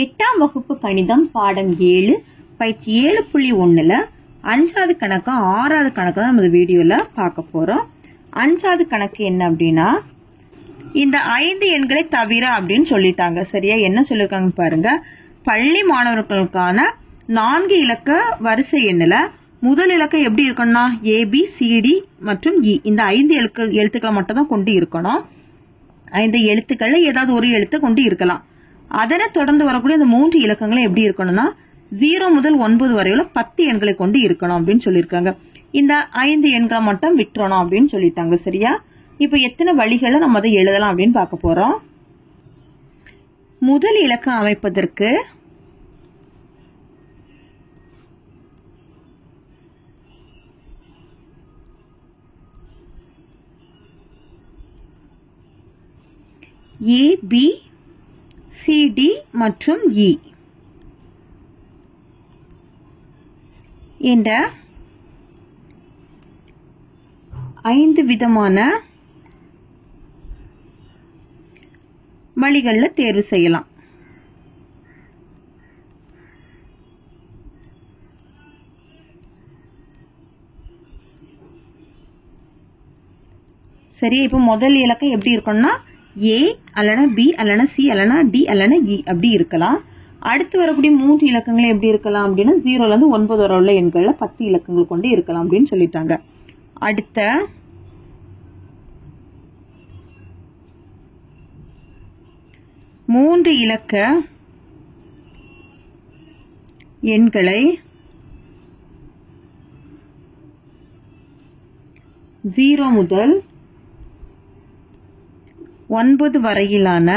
8ஆம் வகுப்பு கணிதம் பாடம் 7 பயிற்சி 7.1ல 5வது கணக்கு 6வது கணக்கு தான் நம்ம வீடியோல பார்க்க போறோம். 5வது கணக்கு என்ன அப்படின்னா, இந்த 5 எண்களை தவிர அப்படின்னு சொல்லிட்டாங்க. சரியா, என்ன சொல்லிருக்காங்க பாருங்க. பள்ளி மாணவர்களுக்கான 4 இலக்க வரிசை எண்ணுல முதல் இலக்கம் எப்படி இருக்கணும்னா ABCD மற்றும் E இந்த 5 எழுத்துக்களை மட்டும் தான் கொண்டு இருக்கணும். 5 எழுத்துக்கள்ல ஏதாவது ஒரு எழுத்து கொண்டு இருக்கலாம். அதனை தொடர்ந்து வரக்கூடிய இந்த 3 இலக்கங்களை எப்படி இருக்கணும்னா 0 முதல் 9 வரையுள்ள 10 எண்களை கொண்டு இருக்கணும் அப்படின்னு சொல்லியிருக்காங்க. இந்த 5 எண்களை மட்டும் விட்டுறணும் அப்படின்னு சொல்லிட்டாங்க. சரியா, இப்ப எத்தனை வழிகளை நம்ம அதை எழுதலாம் அப்படின்னு பார்க்க போறோம். முதல் இலக்கம் அமைப்பதற்கு ABCD மற்றும் E என்ற 5 விதமான வழிகளில் தேர்வு செய்யலாம். சரி, இப்ப முதல் இலக்கம் எப்படி இருக்கணும்னா A அல்லனா B அல்லனா C அல்லனா D அல்லனா E அப்படி இருக்கலாம். அடுத்து வரக்கூடிய 3 இலக்கங்களை எப்படி இருக்கலாம் அப்படின்னா 0ல இருந்து 9 வரை உள்ள எண்கள்ல 10 இலக்கங்கள் கொண்டு இருக்கலாம் அப்படின்னு சொல்லிட்டாங்க. அடுத்த மூன்று இலக்க எண்களை 0 முதல் 9 வரையிலான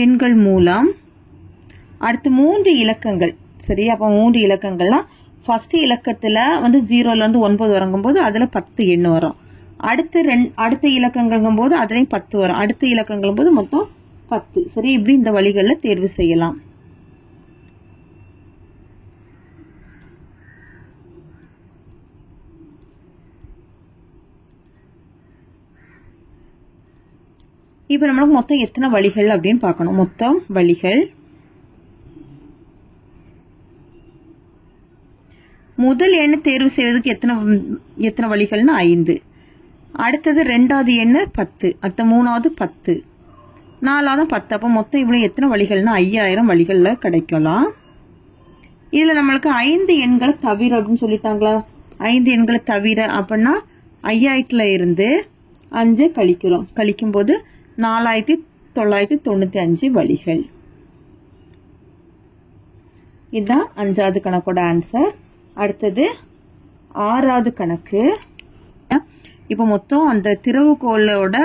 எண்கள் மூலம் அடுத்து 3 இலக்கங்கள். சரி, அப்ப 3 இலக்கங்கள்னா ஃபர்ஸ்ட் இலக்கத்துல வந்து 0ல இருந்து 9 வரங்கும் போது அதுல 10 எண் வரும். அடுத்த இலக்கங்கும் போது அதுலயும் 10 வரும். அடுத்த இலக்கங்களும் போது மொத்தம் 10. சரி, இப்படி இந்த வழிகளில் தேர்வு செய்யலாம். இப்ப நம்மளுக்கு மொத்தம் எத்தனை வழிகள் அப்படின்னு பார்க்கணும். மொத்தம் வழிகள் முதல் எண்ணை தேர்வு செய்வதற்கு எத்தனை வழிகள்னா 5. அடுத்தது 2வது எண்ணு 10, அடுத்த 3வது 10, 4வது 10. அப்ப மொத்தம் இவ்வளவு எத்தனை வழிகள்னா 5000 வழிகள்ல கிடைக்கலாம். இதுல நம்மளுக்கு 5 எண்களை தவிர அப்படின்னு சொல்லிட்டாங்களா. 5 எண்களை தவிர அப்படின்னா 5000ல இருந்து 5 கழிக்கிறோம். கழிக்கும் போது 4995 வழிகள். இதுதான் 5வது கணக்கோட ஆன்சர். அடுத்தது 6வது கணக்கு. இப்ப மொத்தம் அந்த திறவுகோலோட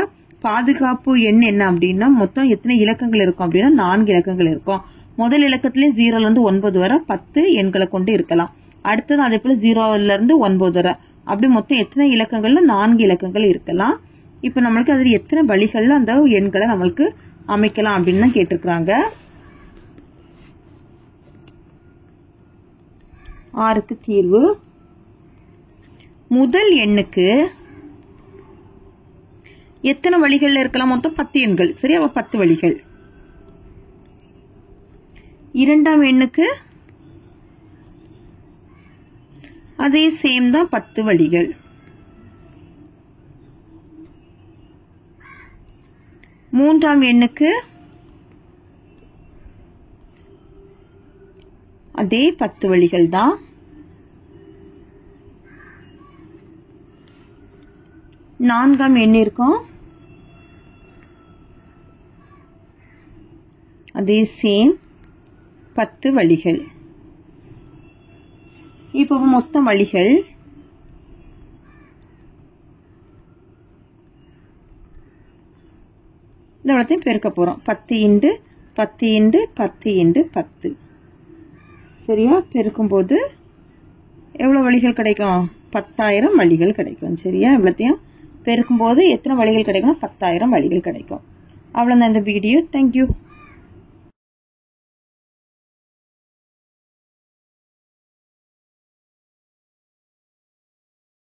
பாதுகாப்பு எண் என்ன அப்படின்னா மொத்தம் எத்தனை இலக்கங்கள் இருக்கும் அப்படின்னா 4 இலக்கங்கள் இருக்கும். முதல் இலக்கத்திலே 0ல இருந்து 9 வரை 10 எண்களை கொண்டு இருக்கலாம். அடுத்தது அதே போல 0ல இருந்து 9 வரை அப்படி மொத்தம் எத்தனை இலக்கங்கள்ல 4 இலக்கங்கள் இருக்கலாம். இப்ப நம்மளுக்கு அதுல எத்தனை வழிகள்ல அந்த எண்களை நம்மளுக்கு அமைக்கலாம் அப்படின்னு தான் கேட்டிருக்கிறாங்க. 6க்கு தீர்வு. முதல் எண்ணுக்கு எத்தனை வழிகள்ல இருக்கலாம்? மொத்தம் 10 எண்கள். சரி, அப்ப 10 வழிகள். 2ஆம் எண்ணுக்கு அதே சேம் தான் 10 வழிகள். 3ஆம் எண்ணுக்கு அதே 10 வழிகள் தான். 4ஆம் எண் இருக்கும், அதே சேம் 10 வழிகள். இப்போ மொத்த வழிகள் இந்த இடத்தையும் பெருக்க போறோம். 10 × 10 × 10 × 10. சரியா, பெருக்கும் போது எவ்வளவு வழிகள் கிடைக்கும்? 10000 வழிகள் கிடைக்கும். சரியா, இவ்வளத்தையும் பெருக்கும் போது எத்தனை வழிகள் கிடைக்கும்? 10000 வழிகள் கிடைக்கும். அவ்வளவுதான் இந்த வீடியோ. தேங்க்யூ.